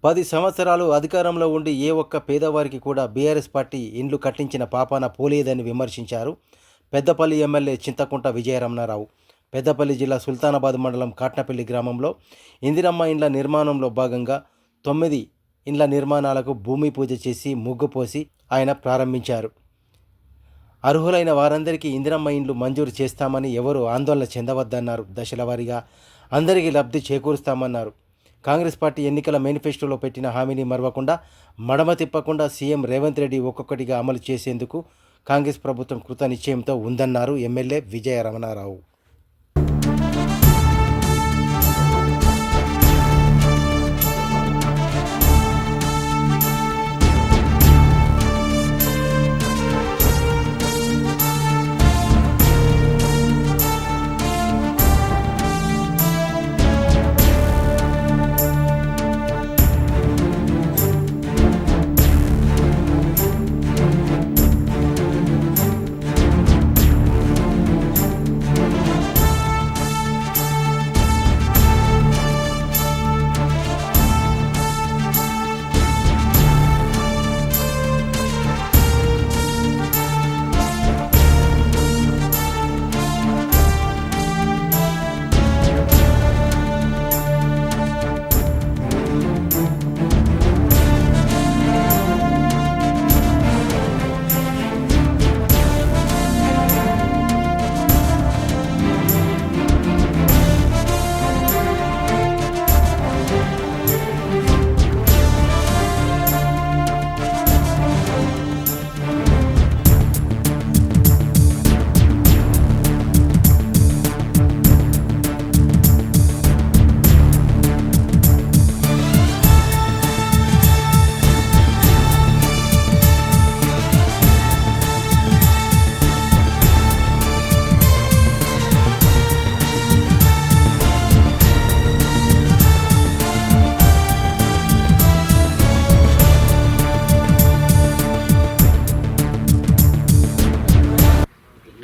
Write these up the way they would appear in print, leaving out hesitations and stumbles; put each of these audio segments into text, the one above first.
10 సంవత్సరాలు అధికారంలో ఉండి ఏ ఒక్క పేదవారికి కూడా బీఆర్ఎస్ పార్టీ ఇండ్లు కట్టించిన పాపాన పోలేదని విమర్శించారు పెద్దపల్లి ఎమ్మెల్యే చింతకుంట విజయరమణారావు. పెద్దపల్లి జిల్లా సుల్తానాబాద్ మండలం కాట్నపల్లి గ్రామంలో ఇందిరమ్మ ఇండ్ల నిర్మాణంలో భాగంగా 9 ఇండ్ల నిర్మాణాలకు భూమి పూజ చేసి ముగ్గు పోసి ఆయన ప్రారంభించారు. అర్హులైన వారందరికీ ఇందిరమ్మ ఇండ్లు మంజూరు చేస్తామని ఎవరు ఆందోళన చెందవద్దన్నారు. దశలవారీగా అందరికీ లబ్ధి చేకూరుస్తామన్నారు. కాంగ్రెస్ పార్టీ ఎన్నికల మేనిఫెస్టోలో పెట్టిన హామీని మరవకుండా మడమ తిప్పకుండా సీఎం రేవంత్ రెడ్డి ఒక్కొక్కటిగా అమలు చేసేందుకు కాంగ్రెస్ ప్రభుత్వం కృత నిశ్చయంతో ఉందన్నారు ఎమ్మెల్యే విజయ రమణారావు.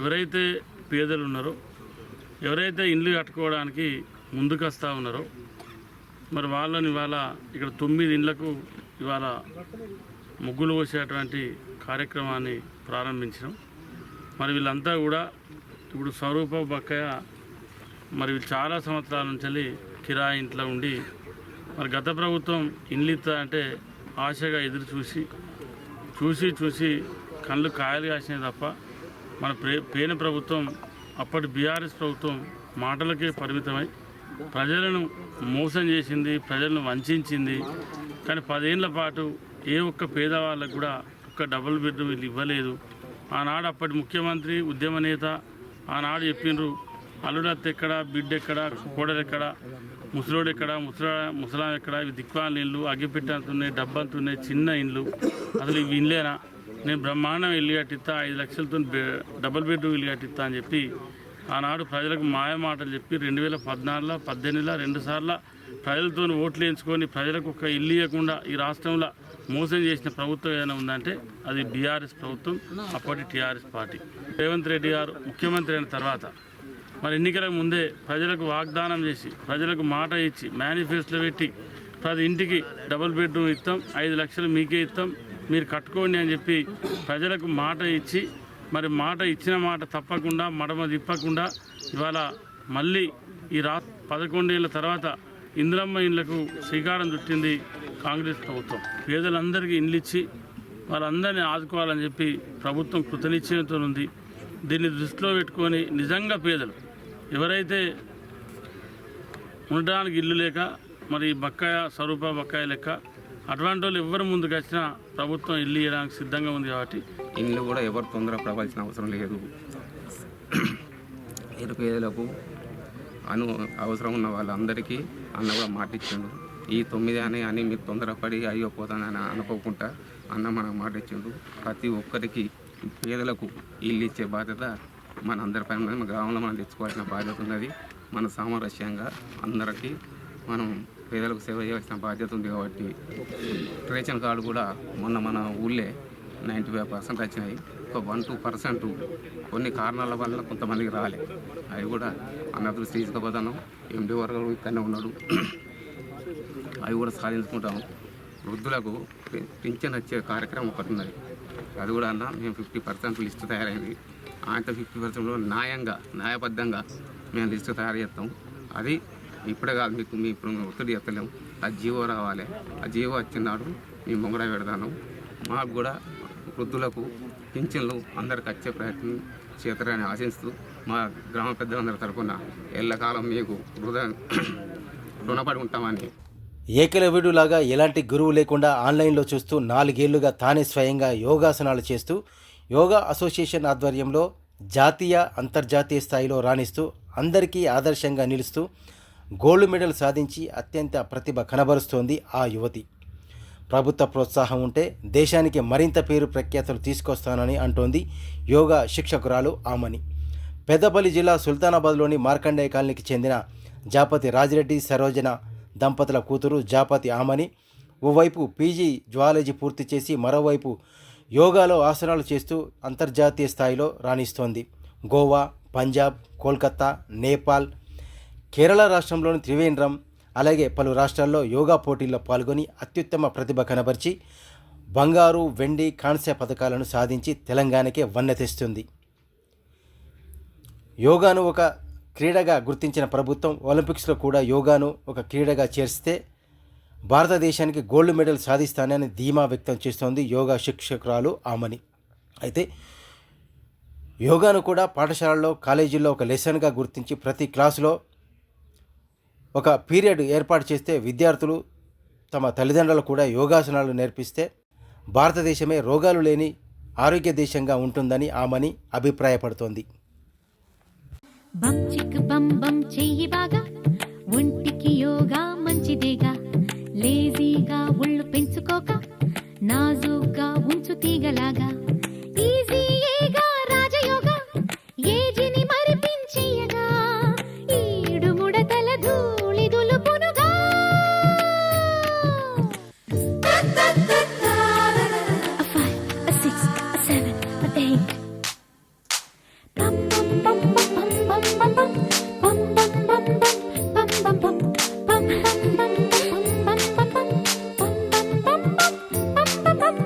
ఎవరైతే పేదలు ఉన్నారో, ఎవరైతే ఇండ్లు కట్టుకోవడానికి ముందుకు వస్తూ ఉన్నారో, మరి వాళ్ళని ఇవాళ ఇక్కడ 9 ఇండ్లకు ఇవాళ ముగ్గులు పోసేటువంటి కార్యక్రమాన్ని ప్రారంభించినాం. మరి వీళ్ళంతా కూడా ఇప్పుడు స్వరూప బక్కయ్య మరి వీళ్ళు చాలా సంవత్సరాల నుంచి కిరాయి ఇంట్లో ఉండి మరి గత ప్రభుత్వం ఇండ్లు ఇస్తా అంటే ఆశగా ఎదురు చూసి కళ్ళు కాయలు కాసినాయి తప్ప మన పేన ప్రభుత్వం, అప్పటి బీఆర్ఎస్ ప్రభుత్వం మాటలకే పరిమితమై ప్రజలను మోసం చేసింది, ప్రజలను వంచింది. కానీ 10 ఏళ్ల పాటు ఏ ఒక్క పేదవాళ్ళకు కూడా ఒక్క డబుల్ బెడ్రూమ్ ఇల్లు ఇవ్వలేదు. ఆనాడు అప్పటి ముఖ్యమంత్రి, ఉద్యమ నేత ఆనాడు చెప్పిండ్రు, అల్లుడత్త ఎక్కడ, బిడ్డ ఎక్కడ, కోడలు ఎక్కడ, ముసలోడు ఎక్కడ, ముసలాం ఎక్కడ, ఇవి దిక్వాల ఇళ్ళు, అగ్గిపెట్టంతున్నాయి, డబ్బంతున్నాయి, చిన్న ఇండ్లు, అసలు ఇవి ఇండ్లేనా, నేను బ్రహ్మాండం ఇల్లు కట్టిస్తా, 5 లక్షలతో డబుల్ బెడ్రూమ్ ఇల్లు కట్టిస్తా అని చెప్పి ఆనాడు ప్రజలకు మాయ మాటలు చెప్పి 2014, 18 2 సార్లు ప్రజలతో ఓట్లు వేయించుకొని ప్రజలకు ఒక ఇల్లు ఇవ్వకుండా ఈ రాష్ట్రంలో మోసం చేసిన ప్రభుత్వం ఏదైనా ఉందంటే అది బీఆర్ఎస్ ప్రభుత్వం, అప్పటి టీఆర్ఎస్ పార్టీ. రేవంత్ రెడ్డి గారు ముఖ్యమంత్రి అయిన తర్వాత మరి ఎన్నికలకు ముందే ప్రజలకు వాగ్దానం చేసి, ప్రజలకు మాట ఇచ్చి, మేనిఫెస్టోలో పెట్టి ప్రతి ఇంటికి డబుల్ బెడ్రూమ్ ఇస్తాం, 5 లక్షలు మీకే ఇస్తాం, మీరు కట్టుకోండి అని చెప్పి ప్రజలకు మాట ఇచ్చి, మరి మాట ఇచ్చిన మాట తప్పకుండా మడమ తిప్పకుండా ఇవాళ మళ్ళీ ఈ 11 ఏళ్ళ తర్వాత ఇందిరమ్మ ఇండ్లకు శ్రీకారం చుట్టింది కాంగ్రెస్ ప్రభుత్వం. పేదలందరికీ ఇండ్లు ఇచ్చి వాళ్ళందరినీ ఆదుకోవాలని చెప్పి ప్రభుత్వం కృతనిశ్చయంతో ఉంది. దీన్ని దృష్టిలో పెట్టుకొని నిజంగా పేదలు ఎవరైతే ఉండడానికి ఇల్లు లేక మరి బకాయ స్వరూప బకాయ లెక్క అటువంటి వాళ్ళు ఎవరు ముందుకు వచ్చినా ప్రభుత్వం ఇల్లు ఇవ్వడానికి సిద్ధంగా ఉంది. కాబట్టి ఇల్లు కూడా ఎవరు తొందర పడవలసిన అవసరం లేదు. పేదలకు అవసరం ఉన్న వాళ్ళందరికీ అన్న కూడా మాటిచ్చిండు. ఈ 9 అని మీరు తొందరపడి అయ్యో పోతానని అనుకోకుండా అన్న మనకు మాటిచ్చిండు. ప్రతి ఒక్కరికి పేదలకు ఇల్లు ఇచ్చే బాధ్యత మన అందరిపైన ఉన్నది. మన గ్రామంలో మనం తెచ్చుకోవాల్సిన బాధ్యత ఉన్నది. మన సామరస్యంగా అందరికీ మనం పేదలకు సేవ చేయాల్సిన బాధ్యత ఉంది. కాబట్టి రేషన్ కార్డు కూడా మన ఊళ్ళే 95% వచ్చినాయి. ఒక 1-2% కొన్ని కారణాల వల్ల కొంతమందికి రాలే. అవి కూడా అన్న దృష్టి తీసుకుపోతాను. ఎండి వరకు ఇక్కడనే ఉన్నాడు. అవి కూడా సాధించుకుంటాము. వృద్ధులకు పింఛన్ వచ్చే కార్యక్రమం ఒకటి ఉన్నది, అది కూడా అన్న మేము 50% లిస్టు తయారైంది. ఆయనతో 50%లో న్యాయబద్ధంగా మేము లిస్టు తయారు చేస్తాం. అది ఇప్పుడే కాదు, మీ ఇప్పుడు ఒత్తిడి చెప్తలేము. ఆ జీవో రావాలి, ఆ జీవో వచ్చినాడు మేము ముంగడ పెడతాను. మాకు కూడా వృద్ధులకు పింఛన్లు అందరికి వచ్చే ప్రయత్నం చేస్తారని ఆశిస్తూ మా గ్రామ పెద్దలందరి తరఫున ఎల్లకాలం మీకు రుణపడి ఉంటామని. ఏకలవ్యుడులాగా ఎలాంటి గురువు లేకుండా ఆన్లైన్లో చూస్తూ 4 ఏళ్లుగా తానే స్వయంగా యోగాసనాలు చేస్తూ యోగా అసోసియేషన్ ఆధ్వర్యంలో జాతీయ అంతర్జాతీయ స్థాయిలో రాణిస్తూ అందరికీ ఆదర్శంగా నిలుస్తూ గోల్డ్ మెడల్ సాధించి అత్యంత ప్రతిభ కనబరుస్తోంది ఆ యువతి. ప్రభుత్వ ప్రోత్సాహం ఉంటే దేశానికి మరింత పేరు ప్రఖ్యాతులు తీసుకొస్తానని అంటోంది యోగా శిక్షకురాలు ఆమని. పెద్దపల్లి జిల్లా సుల్తానాబాద్లోని మార్కండేయ కాలనీకి చెందిన జాపతి రాజిరెడ్డి సరోజన దంపతుల కూతురు జాపతి ఆమని ఓవైపు పీజీ జువాలజీ పూర్తి చేసి మరోవైపు యోగాలో ఆసనాలు చేస్తూ అంతర్జాతీయ స్థాయిలో రాణిస్తోంది. గోవా, పంజాబ్, కోల్కతా, నేపాల్, కేరళ రాష్ట్రంలోని త్రివేంద్రం అలాగే పలు రాష్ట్రాల్లో యోగా పోటీల్లో పాల్గొని అత్యుత్తమ ప్రతిభ కనబరిచి బంగారు, వెండి, కాంస్య పథకాలను సాధించి తెలంగాణకే వన్నె తెస్తుంది. యోగాను ఒక క్రీడగా గుర్తించిన ప్రభుత్వం ఒలింపిక్స్లో కూడా యోగాను ఒక క్రీడగా చేర్స్తే భారతదేశానికి గోల్డ్ మెడల్ సాధిస్తానని ధీమా వ్యక్తం చేస్తోంది యోగా శిక్షకురాలు ఆమని. అయితే యోగాను కూడా పాఠశాలల్లో, కాలేజీల్లో ఒక లెసన్గా గుర్తించి ప్రతి క్లాసులో ఒక పీరియడ్ ఏర్పాటు చేస్తే విద్యార్థులు తమ తల్లిదండ్రులు కూడా యోగాసనాలు నేర్పిస్తే భారతదేశమే రోగాలు లేని ఆరోగ్య దేశంగా ఉంటుందని ఆమని అభిప్రాయపడుతోంది. బం చిక్ బం బం చెయ్యి బాగా, ఒంటికి యోగా మంచిదేగా. లేజీగా ఒళ్ళు పెంచుకోక, నాజూగ్గా ఉంచు తీగలాగా. ఈజీగా రాజయోగా, ఏజిని మరిపించేయగా. ఈడు ముడతల ధూళి దులుపునుగా. A 5, a 6, a 7, a 8. Bum bum bum bum bum bum bum bum bum bum bum bum bum bum bum bum.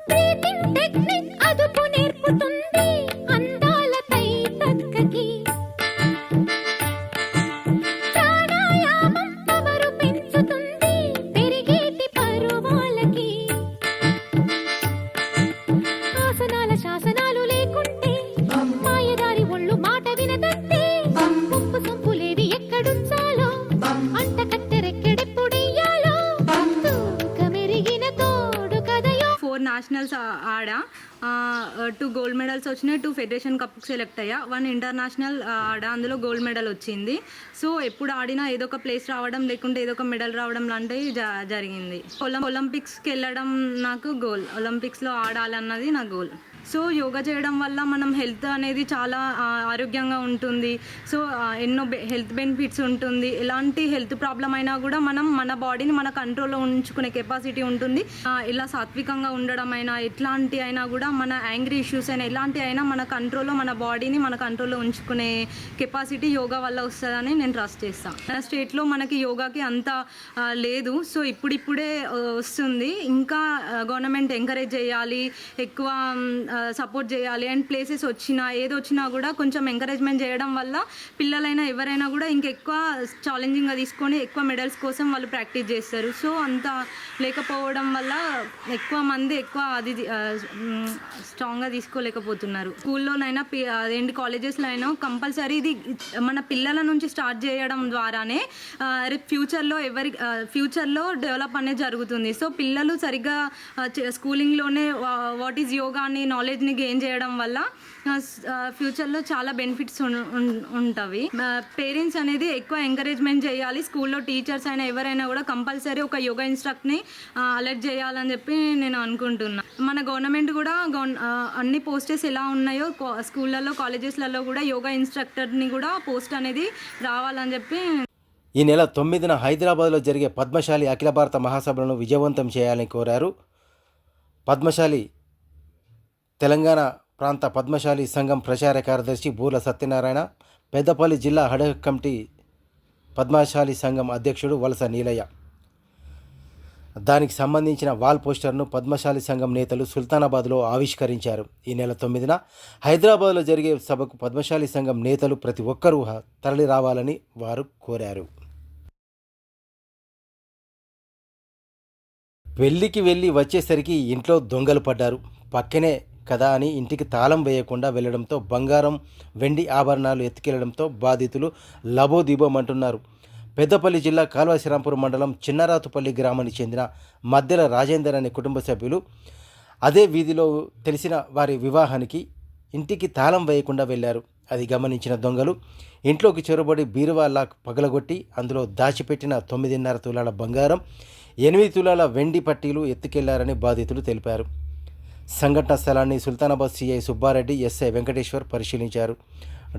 Breathing technique అదుపు నేర్పుతుంది అందాల తైతక్కకి. ప్రాణాయామం పవరు పెంచుతుంది పెరిగేటి పరువాలకి. ఆసనాల శాసనాలు లేకుంటే మాయదారి ఒళ్ళు మాట వినదంటే. ఉప్పు సంపులేవి ఎక్కడుంచాలో, అంట కట్టెరెక్కడెప్పుడెయ్యాలో. తూకమెరిగిన తోడు కదయో. 4 నేషనల్స్ ఆడా, 2 గోల్డ్ మెడల్స్ వచ్చినాయి, 2 ఫెడరేషన్ కప్కి సెలెక్ట్ అయ్యా, 1 ఇంటర్నేషనల్ ఆడా, అందులో గోల్డ్ మెడల్ వచ్చింది. సో ఎప్పుడు ఆడినా ఏదో ఒక ప్లేస్ రావడం లేకుంటే ఏదో ఒక మెడల్ రావడం లాంటివి జరిగింది. ఒలింపిక్స్కి వెళ్ళడం నాకు గోల్, ఒలింపిక్స్లో ఆడాలన్నది నా గోల్. సో యోగా చేయడం వల్ల మనం హెల్త్ అనేది చాలా ఆరోగ్యంగా ఉంటుంది. సో ఎన్నో హెల్త్ బెనిఫిట్స్ ఉంటుంది. ఎలాంటి హెల్త్ ప్రాబ్లం అయినా కూడా మనం మన బాడీని మన కంట్రోల్లో ఉంచుకునే కెపాసిటీ ఉంటుంది. ఇలా సాత్వికంగా ఉండడం అయినా, ఎట్లాంటి అయినా కూడా మన యాంగ్రీ ఇష్యూస్ అయినా ఎలాంటి అయినా మన కంట్రోల్లో, మన బాడీని మన కంట్రోల్లో ఉంచుకునే కెపాసిటీ యోగా వల్ల వస్తుందని నేను ట్రస్ట్ చేస్తాను. మన స్టేట్లో మనకి యోగాకి అంత లేదు. సో ఇప్పుడిప్పుడే వస్తుంది. ఇంకా గవర్నమెంట్ ఎంకరేజ్ చేయాలి, ఎక్కువ సపోర్ట్ చేయాలి. అండ్ ప్లేసెస్ వచ్చినా ఏదొచ్చినా కూడా కొంచెం ఎంకరేజ్మెంట్ చేయడం వల్ల పిల్లలైనా ఎవరైనా కూడా ఇంకెక్కువ ఛాలెంజింగ్గా తీసుకొని ఎక్కువ మెడల్స్ కోసం వాళ్ళు ప్రాక్టీస్ చేస్తారు. సో అంత లేకపోవడం వల్ల ఎక్కువ మంది ఎక్కువ అది స్ట్రాంగ్గా తీసుకోలేకపోతున్నారు. స్కూల్లోనైనా కాలేజెస్లో అయినా కంపల్సరీ ఇది మన పిల్లల నుంచి స్టార్ట్ చేయడం ద్వారానే రేపు ఫ్యూచర్లో డెవలప్ అనేది జరుగుతుంది. సో పిల్లలు సరిగ్గా స్కూలింగ్లోనే వాట్ ఈజ్ యోగా అని నాలెడ్జ్ని గెయిన్ చేయడం వల్ల ఫ్యూచర్లో చాలా బెనిఫిట్స్ ఉంటాయి. పేరెంట్స్ అనేది ఎక్కువ ఎంకరేజ్మెంట్ చేయాలి. స్కూల్లో టీచర్స్ అయినా ఎవరైనా కూడా కంపల్సరీ ఒక యోగా ఇన్స్ట్రక్ట్ని అలర్ట్ చేయాలని చెప్పి నేను అనుకుంటున్నాను. మన గవర్నమెంట్ కూడా అన్ని పోస్టెస్ ఎలా ఉన్నాయో స్కూళ్ళల్లో, కాలేజెస్లలో కూడా యోగా ఇన్స్ట్రక్టర్ని కూడా పోస్ట్ అనేది రావాలని చెప్పి. ఈ నెల 9న హైదరాబాద్లో జరిగే పద్మశాలి అఖిల భారత మహాసభలను విజయవంతం చేయాలని కోరారు. పద్మశాలి తెలంగాణ ప్రాంత పద్మశాలి సంఘం ప్రచార కార్యదర్శి బూర్ల సత్యనారాయణ, పెద్దపల్లి జిల్లా హడ కమిటీ పద్మశాలి సంఘం అధ్యక్షుడు వలస నీలయ్య. దానికి సంబంధించిన వాల్ పోస్టర్ను పద్మశాలి సంఘం నేతలు సుల్తానాబాద్లో ఆవిష్కరించారు. ఈ నెల 9న హైదరాబాద్లో జరిగే సభకు పద్మశాలి సంఘం నేతలు ప్రతి ఒక్కరూ తరలి రావాలని వారు కోరారు. పెళ్లికి వెళ్ళి వచ్చేసరికి ఇంట్లో దొంగలు పడ్డారు. పక్కనే కదా అని ఇంటికి తాళం వేయకుండా వెళ్లడంతో బంగారం, వెండి ఆభరణాలు ఎత్తుకెళ్లడంతో బాధితులు లబోదిబోమంటున్నారు. పెద్దపల్లి జిల్లా కాల్వశ్రీరాంపూర్ మండలం చిన్నరాతుపల్లి గ్రామానికి చెందిన మద్దెల రాజేందర్ అనే కుటుంబ సభ్యులు అదే వీధిలో తెలిసిన వారి వివాహానికి ఇంటికి తాళం వేయకుండా వెళ్లారు. అది గమనించిన దొంగలు ఇంట్లోకి చొరబడి బీరువా లాక్ పగలగొట్టి అందులో దాచిపెట్టిన 9.5 తులాల బంగారం, 8 తులాల వెండి పట్టీలు ఎత్తుకెళ్లారని బాధితులు తెలిపారు. సంఘటన స్థలాన్ని సుల్తానాబాద్ సిఐ సుబ్బారెడ్డి, ఎస్ఐ వెంకటేశ్వర్ పరిశీలించారు.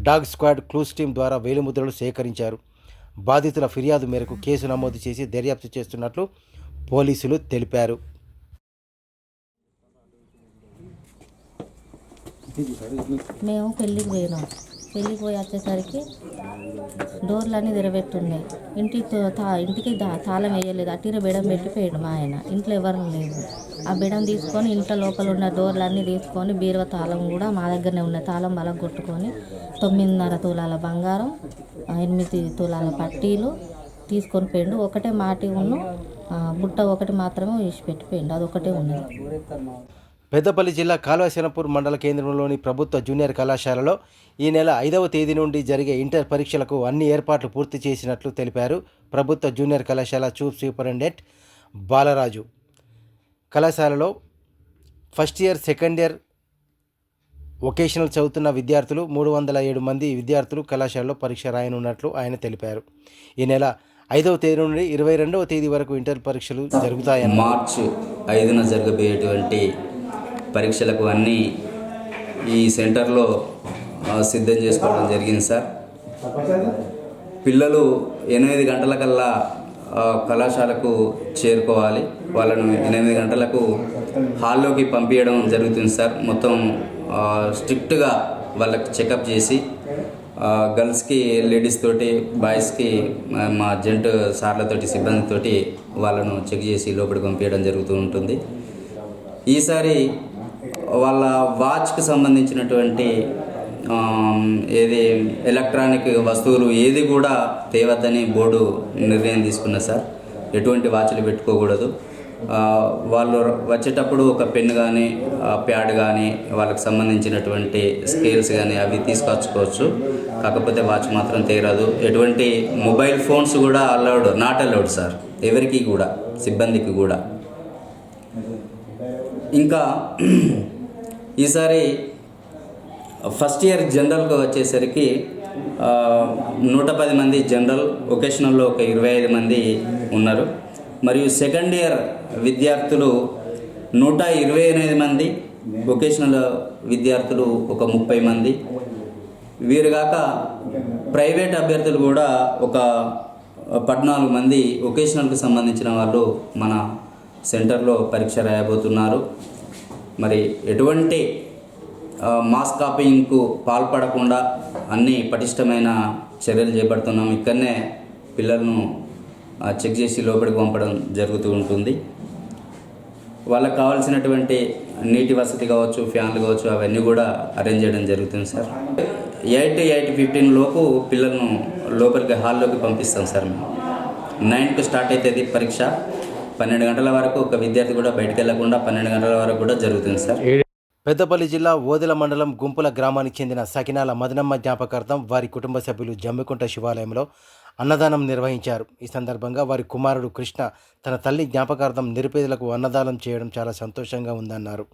డాగ్ స్క్వాడ్ క్లూస్ టీం ద్వారా వేలిముద్రలు సేకరించారు. బాధితుల ఫిర్యాదు మేరకు కేసు నమోదు చేసి దర్యాప్తు చేస్తున్నట్లు పోలీసులు తెలిపారు. మేము పెళ్ళికి పోయినాం. పెళ్ళికి పోయి వచ్చేసరికి డోర్లన్నీ తెరబెట్టున్నాయి. ఇంటికి తాళం వేయలేదు. అట్టిన బెడం పెట్టిపోయాడు మా ఆయన. ఇంట్లో ఎవరు లేదు. ఆ బెడం తీసుకొని ఇంట్లో లోపల ఉన్న డోర్లన్నీ తీసుకొని బీరువా తాళం కూడా మా దగ్గరనే ఉన్న తాళం బలం కొట్టుకొని 9.5 తులాల బంగారం, 8 తులాల పట్టీలు తీసుకొని పోయిండు. ఒకటే మాటి ఉన్న బుట్ట ఒకటి మాత్రమే విడిచిపెట్టిపోయిండు. అదొకటే ఉన్నది. పెద్దపల్లి జిల్లా కాల్వశ్రీరాంపూర్ మండల కేంద్రంలోని ప్రభుత్వ జూనియర్ కళాశాలలో ఈ నెల 5వ తేదీ నుండి జరిగే ఇంటర్ పరీక్షలకు అన్ని ఏర్పాట్లు పూర్తి చేసినట్లు తెలిపారు ప్రభుత్వ జూనియర్ కళాశాల చీఫ్ సూపరింటెండెంట్ బాలరాజు. కళాశాలలో first year, second year vocational చదువుతున్న విద్యార్థులు 307 మంది విద్యార్థులు కళాశాలలో పరీక్ష రాయనున్నట్లు ఆయన తెలిపారు. ఈ నెల 5వ తేదీ నుండి 22వ తేదీ వరకు ఇంటర్ పరీక్షలు జరుగుతాయని. మార్చి 5న జరగబోయేటువంటి పరీక్షలకు అన్నీ ఈ సెంటర్లో సిద్ధం చేసుకోవడం జరిగింది సార్. పిల్లలు 8 గంటలకల్లా కళాశాలకు చేరుకోవాలి. వాళ్ళను 8 గంటలకు హాల్లోకి పంపించడం జరుగుతుంది సార్. మొత్తం స్ట్రిక్ట్గా వాళ్ళకి చెకప్ చేసి గర్ల్స్కి, లేడీస్ తోటి, బాయ్స్కి మా జెంట్ సార్లతోటి, సిబ్బందితోటి వాళ్ళను చెక్ చేసి లోపలికి పంపించడం జరుగుతూ ఉంటుంది. ఈసారి వాళ్ళ వాచ్కి సంబంధించినటువంటి ఏది ఎలక్ట్రానిక్ వస్తువులు ఏది కూడా తేవద్దని బోర్డు నిర్ణయం తీసుకున్నది సార్. ఎటువంటి వాచ్లు పెట్టుకోకూడదు. వాళ్ళు వచ్చేటప్పుడు ఒక పెన్ కానీ, ప్యాడ్ కానీ, వాళ్ళకి సంబంధించినటువంటి స్కేల్స్ కానీ అవి తీసుకొచ్చుకోవచ్చు. కాకపోతే వాచ్ మాత్రం తేరాదు. ఎటువంటి మొబైల్ ఫోన్స్ కూడా నాట్ అలౌడ్ సార్, ఎవరికి కూడా, సిబ్బందికి కూడా. ఇంకా ఈసారి ఫస్ట్ ఇయర్ జనరల్గా వచ్చేసరికి 110 మంది జనరల్, వొకేషనల్లో ఒక 25 మంది ఉన్నారు. మరియు సెకండ్ ఇయర్ విద్యార్థులు 128 మంది, వొకేషనల్ విద్యార్థులు ఒక 30 మంది. వీరుగాక ప్రైవేట్ అభ్యర్థులు కూడా ఒక 14 మంది వొకేషనల్కి సంబంధించిన వాళ్ళు మన సెంటర్లో పరీక్ష రాయబోతున్నారు. మరి ఎటువంటి మాస్ కాపీయింగ్కు పాల్పడకుండా అన్ని పటిష్టమైన చర్యలు చేపడుతున్నాం. ఇక్కడనే పిల్లలను చెక్ చేసి లోపలికి పంపడం జరుగుతూ ఉంటుంది. వాళ్ళకి కావాల్సినటువంటి నీటి వసతి కావచ్చు, ఫ్యాన్లు కావచ్చు, అవన్నీ కూడా అరేంజ్ చేయడం జరుగుతుంది సార్. 8:15 లోపు పిల్లలను లోపలికి హాల్లోకి పంపిస్తాం సార్. మేము 9కి స్టార్ట్ అవుతుంది పరీక్ష. 12 గంటల వరకు ఒక విద్యార్థి కూడా బయటకు వెళ్లకుండా 12 గంటల వరకు కూడా జరుగుతుంది సార్. పెద్దపల్లి జిల్లా ఓదెల మండలం గుంపుల గ్రామానికి చెందిన సకినాల మదనమ్మ జ్ఞాపకార్థం వారి కుటుంబ సభ్యులు జమ్మికుంట శివాలయంలో అన్నదానం నిర్వహించారు. ఈ సందర్భంగా వారి కుమారుడు కృష్ణ తన తల్లి జ్ఞాపకార్థం నిరుపేదలకు అన్నదానం చేయడం చాలా సంతోషంగా ఉందన్నారు.